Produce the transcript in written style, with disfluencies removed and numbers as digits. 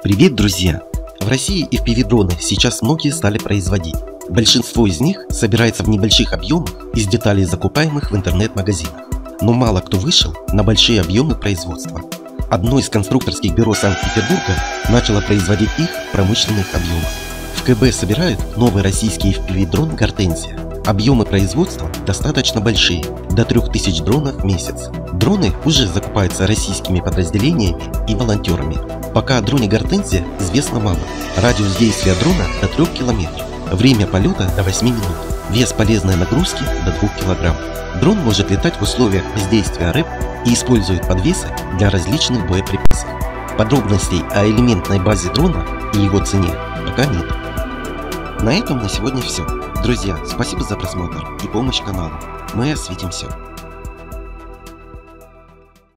Привет, друзья! В России FPV-дроны сейчас многие стали производить. Большинство из них собирается в небольших объемах из деталей, закупаемых в интернет-магазинах. Но мало кто вышел на большие объемы производства. Одно из конструкторских бюро Санкт-Петербурга начало производить их в промышленных объемах. В КБ собирают новый российский FPV-дрон «Гортензия». Объемы производства достаточно большие, до 3000 дронов в месяц. Дроны уже закупаются российскими подразделениями и волонтерами. Пока о дроне «Гортензия» известно мало. Радиус действия дрона до 3 км, время полета до 8 минут, вес полезной нагрузки до 2 кг. Дрон может летать в условиях воздействия РЭП и использует подвесы для различных боеприпасов. Подробностей о элементной базе дрона и его цене пока нет. На этом на сегодня все. Друзья, спасибо за просмотр и помощь каналу. Мы осветим все.